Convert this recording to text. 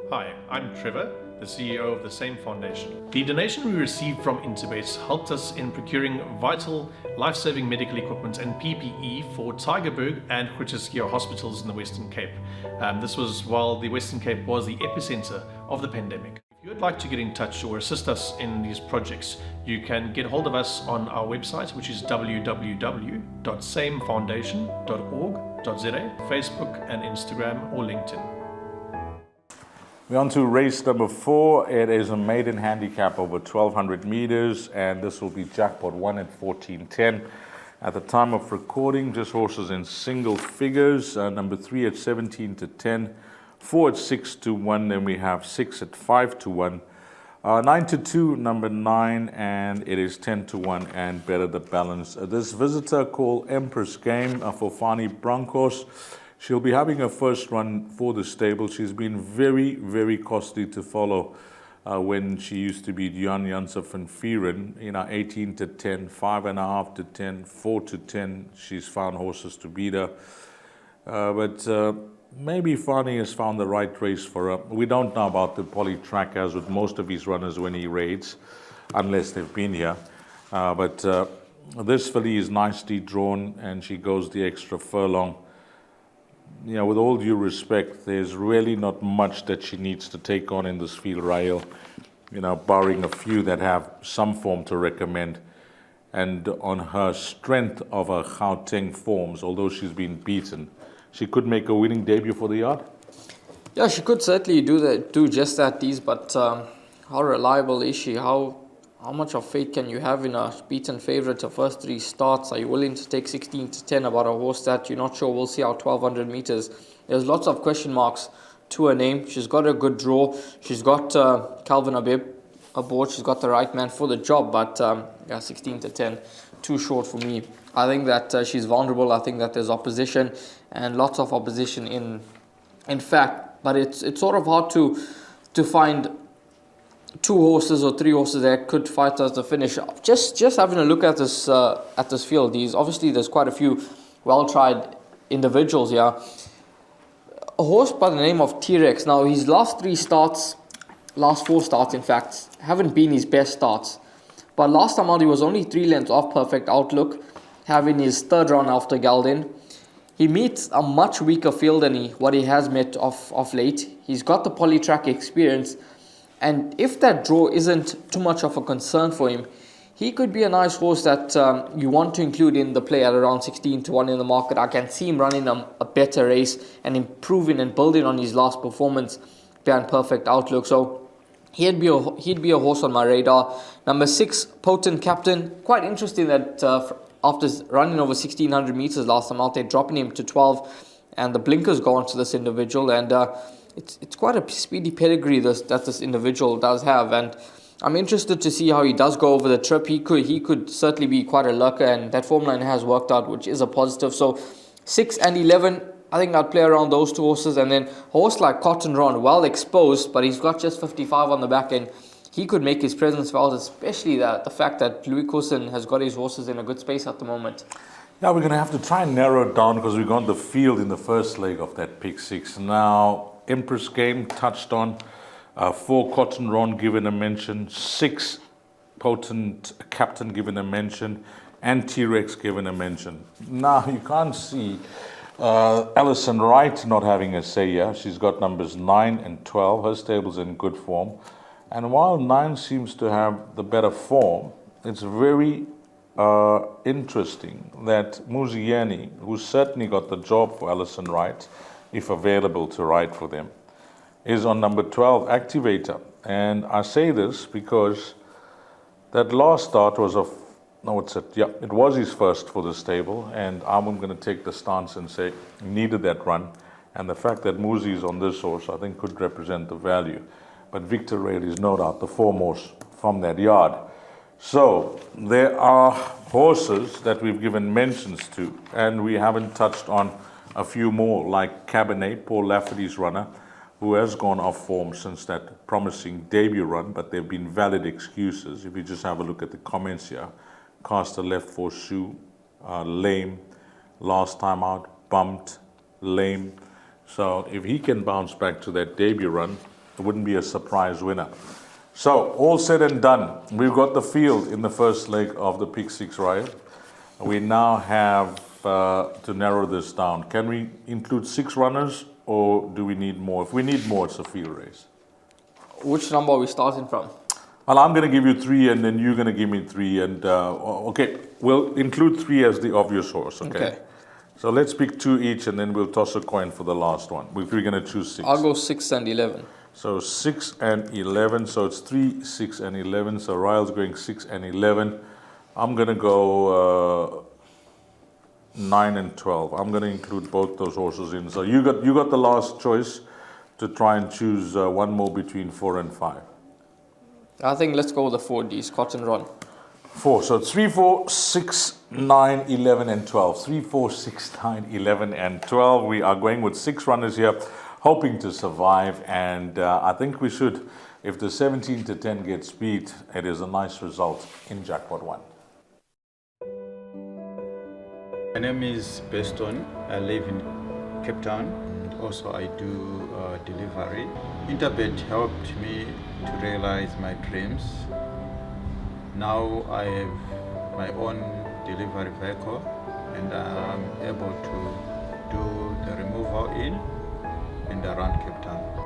Hi, I'm Trevor, the CEO of the same foundation. The donation we received from Interbet helped us in procuring vital, life-saving medical equipment and PPE for Tygerberg and Groote hospitals in the Western Cape. This was while the Western Cape was the epicenter of the pandemic. If you would like to get in touch or assist us in these projects, you can get hold of us on our website, which is www.samefoundation.org.za, Facebook and Instagram or LinkedIn. We're on to race number 4. It is a maiden handicap over 1,200 meters, and this will be jackpot 1 at 14.10. At the time of recording, just horses in single figures. Number 3 at 17 to 10, 4 at 6 to 1, then we have 6 at 5 to 1, 9 to 2, number 9, and it is 10 to 1 and better the balance. This visitor called Empress Game for Fani Broncos. She'll be having her first run for the stable. She's been very, very costly to follow when she used to be Jan Janse van Vieren, 18 to 10, 5.5 to 10, 4 to 10. She's found horses to beat her. But maybe Fani has found the right race for her. We don't know about the poly track as with most of his runners when he raids, unless they've been here. But this filly is nicely drawn and she goes the extra furlong. With all due respect, there's really not much that she needs to take on in this field, Rael, barring a few that have some form to recommend. And on her strength of her Gauteng forms, although she's been beaten, she could make a winning debut for the yard. Yeah, she could certainly do just that, Dees, but how reliable is she? How much of faith can you have in a beaten favourite? Her first 3 starts, are you willing to take 16 to 10 about a horse that you're not sure we'll see out 1,200 metres? There's lots of question marks to her name. She's got a good draw. She's got Calvin Abib aboard. She's got the right man for the job, but 16 to 10, too short for me. I think that she's vulnerable. I think that there's opposition and lots of opposition in fact, but it's sort of hard to find 2 horses or 3 horses that could fight us to finish. Just having a look at this field, obviously there's quite a few well-tried individuals here. A horse by the name of T-Rex. Now his last 4 starts in fact, haven't been his best starts. But last time out he was only 3 lengths off perfect outlook, having his 3rd run after Gelden. He meets a much weaker field than what he has met of late. He's got the poly-track experience. And if that draw isn't too much of a concern for him, he could be a nice horse that you want to include in the play at around 16 to 1 in the market. I can see him running a better race and improving and building on his last performance behind perfect outlook. So he'd be a horse on my radar. Number 6, Potent Captain. Quite interesting that after running over 1,600 meters last time out, they're dropping him to 12, and the blinkers go onto this individual. And it's quite a speedy pedigree that this individual does have, and I'm interested to see how he does go over the trip. He could certainly be quite a lurker, and that form line has worked out, which is a positive. So 6 and 11, I think I'd play around those 2 horses. And then a horse like Cotton Ron, well exposed, but he's got just 55 on the back end. He could make his presence felt, especially the fact that Louis Cousin has got his horses in a good space at the moment. Yeah, we're going to have to try and narrow it down because we got the field in the first leg of that pick 6. Now, Empress Game touched on, 4 Cotton Ron given a mention, 6 Potent Captain given a mention, and T-Rex given a mention. Now, you can't see Alison Wright not having a say here. She's got numbers 9 and 12. Her stable's in good form. And while 9 seems to have the better form, it's very interesting that Muzieni, who certainly got the job for Alison Wright, if available to ride for them, is on number 12, Activator. And I say this because that last start was it was his first for the stable, and I'm going to take the stance and say he needed that run. And the fact that Muzi is on this horse, I think, could represent the value. But Victor Rail is no doubt the foremost from that yard. So there are horses that we've given mentions to, and we haven't touched on a few more, like Cabernet, Paul Lafferty's runner, who has gone off form since that promising debut run, but there have been valid excuses. If you just have a look at the comments here, cast a left 4 shoe, lame, last time out, bumped, lame. So if he can bounce back to that debut run, it wouldn't be a surprise winner. So, all said and done, we've got the field in the first leg of the Pick 6 Riot. We now have to narrow this down. Can we include 6 runners, or do we need more? If we need more, it's a field race. Which number are we starting from? Well, I'm going to give you 3, and then you're going to give me 3. And okay, we'll include 3 as the obvious horse. Okay. So let's pick 2 each, and then we'll toss a coin for the last one. We're going to choose 6. I'll go 6 and 11. So 6 and 11. So it's 3, 6, and 11. So Ryle's going 6 and 11. I'm going to go 9 and 12. I'm going to include both those horses in. So you got the last choice to try and choose one more between 4 and 5. I think let's go with the 4Ds, Cotton Run. 4. So 3, 4, 6, 9, 11, and 12. 3, 4, 6, 9, 11, and 12. We are going with 6 runners here, hoping to survive. And I think we should. If the 17 to 10 gets beat, it is a nice result in Jackpot 1. My name is Beston. I live in Cape Town. Also, I do delivery. Interbet helped me to realize my dreams. Now I have my own delivery vehicle, and I'm able to do the removal in and around Cape Town.